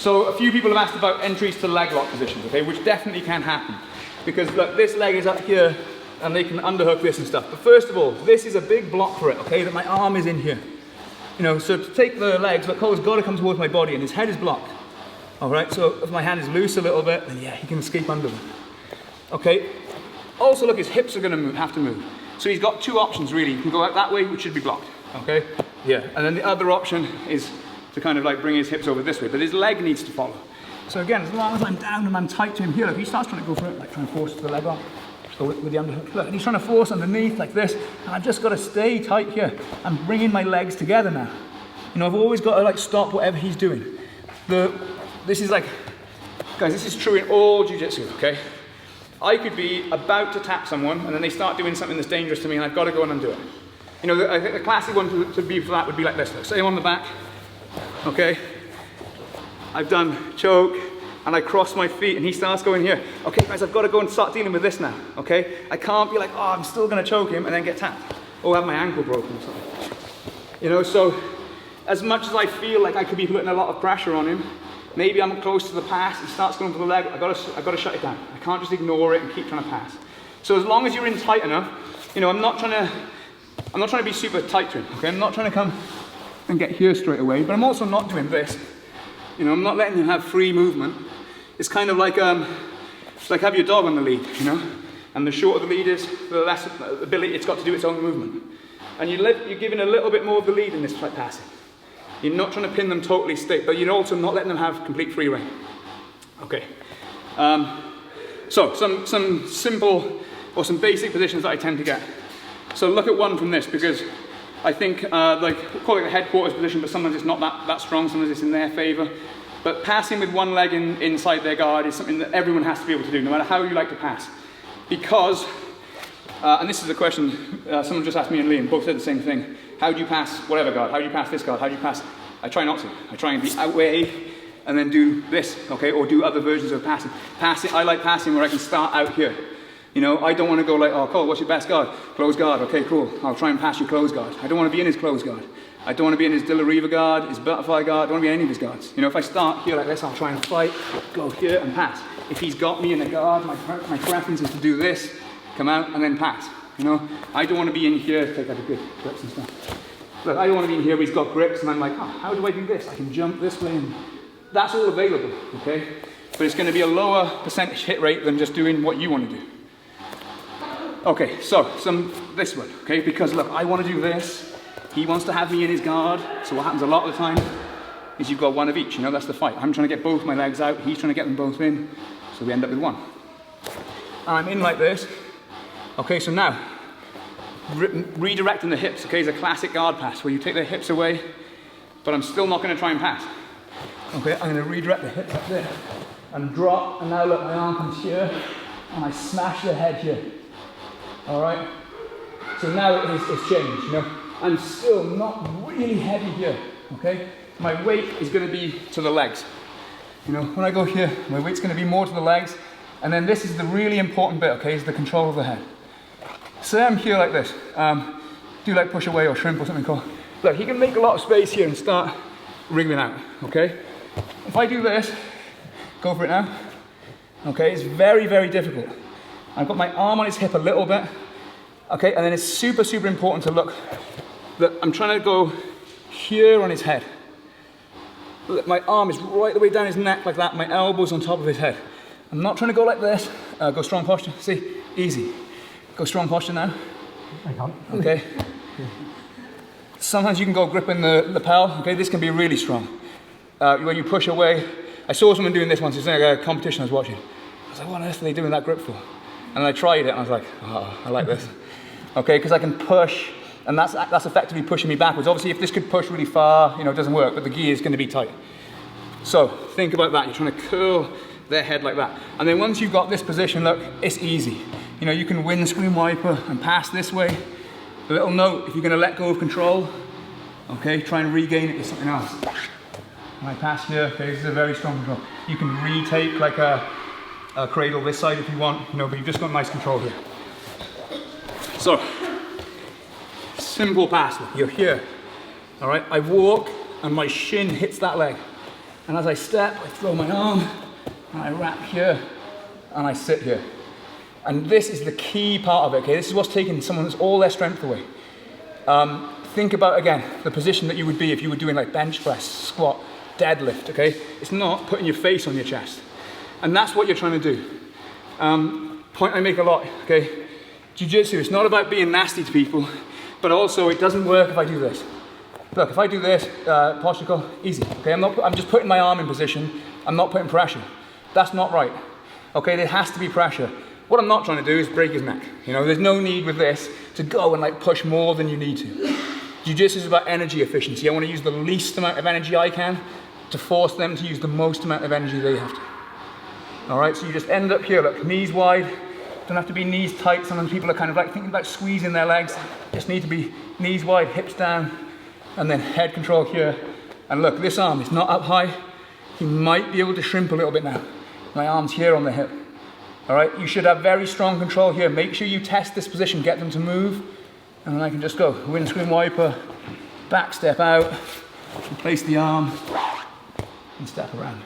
So a few people have asked about entries to leg lock positions, okay, which definitely can happen. Because look, this leg is up here and they can underhook this and stuff. But first of all, this is a big block for it, okay, that my arm is in here. You know, so to take the legs, look, Cole's got to come towards my body and his head is blocked. All right, so if my hand is loose a little bit, then yeah, he can escape under them. Okay, also look, his hips are going to have to move. So he's got two options really. He can go out that way, which should be blocked, okay? Yeah, and then the other option is to kind of like bring his hips over this way, but his leg needs to follow. So again, as long as I'm down and I'm tight to him here, look, he starts trying to go for it, like trying to force the leg on. So with the underhook, look, and he's trying to force underneath like this, and I've just got to stay tight here. I'm bringing my legs together now. You know, I've always got to like stop whatever he's doing. This is like, guys, this is true in all jiu-jitsu, okay? I could be about to tap someone and then they start doing something that's dangerous to me and I've got to go and undo it. You know, I think the classic one to be for that would be like this. Look, say I'm on the back, okay? I've done choke and I cross my feet and he starts going here. Okay, guys, I've got to go and start dealing with this now, okay? I can't be like, oh, I'm still going to choke him and then get tapped or have my ankle broken or something. You know, so as much as I feel like I could be putting a lot of pressure on him, maybe I'm close to the pass, he starts going for the leg, I've got to shut it down. I can't just ignore it and keep trying to pass. So as long as you're in tight enough, you know, I'm not trying to be super tight to him, okay? I'm not trying to come and get here straight away, but I'm also not doing this. You know, I'm not letting him have free movement. It's kind of like have your dog on the lead, you know? And the shorter the lead is, the less ability it's got to do its own movement. And you're giving a little bit more of the lead in this type passing. You're not trying to pin them totally stiff, but you're also not letting them have complete free rein. Okay. So some simple or some basic positions that I tend to get. So look at one from this because I think like call it a headquarters position, but sometimes it's not that strong. Sometimes it's in their favor. But passing with one leg inside their guard is something that everyone has to be able to do, no matter how you like to pass. Because, and this is a question someone just asked me and Liam, both said the same thing. How do you pass whatever guard? How do you pass this guard? How do you pass? I try not to. I try and be outway and then do this, okay? Or do other versions of passing. I like passing where I can start out here. You know, I don't want to go like, oh, Cole, what's your best guard? Close guard, okay, cool. I'll try and pass you close guard. I don't want to be in his close guard. I don't want to be in his Dillariva guard, his butterfly guard. I don't want to be in any of his guards. You know, if I start here like this, I'll try and fight, go here and pass. If he's got me in the guard, my preference is to do this, come out and then pass. You know, I don't want to be in here to take out the good grips and stuff. Look, I don't want to be in here where he's got grips and I'm like, oh, how do I do this? I can jump this way and that's all available, okay? But it's going to be a lower percentage hit rate than just doing what you want to do. Okay, so this one, okay? Because look, I want to do this. He wants to have me in his guard. So what happens a lot of the time is you've got one of each, you know, that's the fight. I'm trying to get both my legs out. He's trying to get them both in. So we end up with one. I'm in like this. Okay, so now, redirecting the hips, okay, is a classic guard pass where you take the hips away, but I'm still not going to try and pass. Okay, I'm going to redirect the hips up there and drop, and now look, my arm comes here, and I smash the head here. All right? So now it's changed, you know. I'm still not really heavy here, okay? My weight is going to be to the legs. You know, when I go here, my weight's going to be more to the legs, and then this is the really important bit, okay, is the control of the head. Say I'm here like this, do like push away or shrimp or something called. Look, he can make a lot of space here and start wriggling out, okay? If I do this, go for it now, okay, it's very, very difficult. I've got my arm on his hip a little bit, okay, and then it's super, super important to look that I'm trying to go here on his head. Look, my arm is right the way down his neck like that, my elbow's on top of his head. I'm not trying to go like this, go strong posture, see, easy. Go strong posture now. I can't. Okay. Sometimes you can go gripping the lapel, okay, this can be really strong. When you push away, I saw someone doing this once, it's like a competition I was watching. I was like, what on earth are they doing that grip for? And I tried it and I was like, oh, I like this. Okay, because I can push, and that's effectively pushing me backwards. Obviously, if this could push really far, you know, it doesn't work, but the gi is going to be tight. So, think about that. You're trying to curl their head like that. And then once you've got this position, look, it's easy. You know, you can windscreen wiper and pass this way. A little note, if you're going to let go of control, okay, try and regain it with something else. When I pass here, okay, this is a very strong control. You can retake like a cradle this side if you want, you know, but you've just got nice control here. So, simple pass, you're here, all right? I walk and my shin hits that leg, And as I step, I throw my arm, and I wrap here, and I sit here. And this is the key part of it, okay? This is what's taking someone's all their strength away. Think about, again, the position that you would be if you were doing like bench press, squat, deadlift, okay? It's not putting your face on your chest. And that's what you're trying to do. Point I make a lot, okay? Jiu-Jitsu, it's not about being nasty to people, but also it doesn't work if I do this. Look, if I do this, posture, easy, okay? I'm just putting my arm in position. I'm not putting pressure. That's not right, okay? There has to be pressure. What I'm not trying to do is break his neck. You know, there's no need with this to go and like push more than you need to. Jiu-Jitsu is about energy efficiency. I want to use the least amount of energy I can to force them to use the most amount of energy they have to. All right, so you just end up here, look, knees wide. Don't have to be knees tight. Sometimes people are kind of like thinking about squeezing their legs. Just need to be knees wide, hips down, and then head control here. And look, this arm is not up high. He might be able to shrimp a little bit now. My arm's here on the hip. All right, you should have very strong control here. Make sure you test this position, get them to move, and then I can just go windscreen wiper, back step out, replace the arm, and step around.